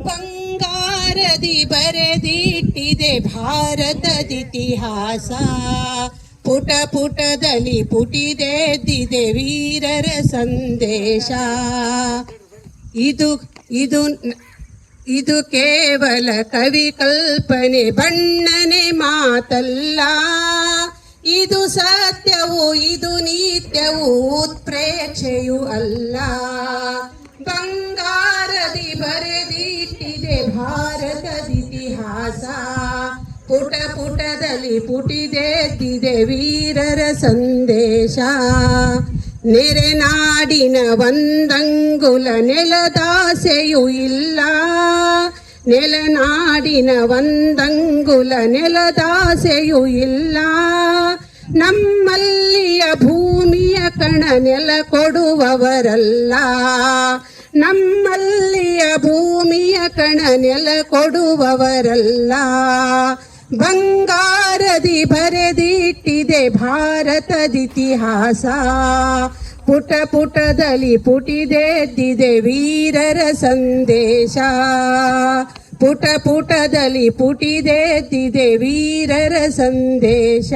ಬಂಗಾರದಿ ಬರೆದಿಟ್ಟಿದೆ ಭಾರತದಿತಿಹಾಸ. ಪುಟ ಪುಟದಲ್ಲಿ ಪುಟಿದೆದ್ದಿದೆ ವೀರರ ಸಂದೇಶ. ಇದು ಇದು ಇದು ಕೇವಲ ಕವಿ ಕಲ್ಪನೆ, ಬಣ್ಣನೆ ಮಾತಲ್ಲ. ಇದು ಸತ್ಯವು, ಇದು ನಿತ್ಯವು, ಉತ್ಪ್ರೇಕ್ಷೆಯೂ ಅಲ್ಲ. ಬಂಗಾರದಿ ಬರೆದಿಟ್ಟಿದೆ ಭಾರತದಿತಿಹಾಸ. ಪುಟ ಪುಟದಲ್ಲಿ ಪುಟಿದೆದ್ದಿದೆ ವೀರರ ಸಂದೇಶ. ನೆರೆನಾಡಿನ ಒಂದಂಗುಲ ನೆಲದಾಸೆಯೂ ಇಲ್ಲ. ನೆಲನಾಡಿನ ಒಂದಂಗುಲ ನೆಲದಾಸೆಯೂ ಇಲ್ಲ. ನಮ್ಮಲ್ಲಿಯ ಭೂಮಿಯ ಕಣ ನೆಲ ಕೊಡುವವರಲ್ಲ. ನಮ್ಮಲ್ಲಿಯ ಭೂಮಿಯ ಕಣ ನೆಲ ಕೊಡುವವರಲ್ಲ. ಬಂಗಾರದಿ ಬರೆದಿಟ್ಟಿದೆ ಭಾರತದಿತಿಹಾಸ. ಪುಟ ಪುಟದಲ್ಲಿ ಪುಟಿದೆದ್ದಿದೆ ವೀರರ ಸಂದೇಶ. ಪುಟ ಪುಟದಲ್ಲಿ ಪುಟಿದೆದ್ದಿದೆ ವೀರರ ಸಂದೇಶ.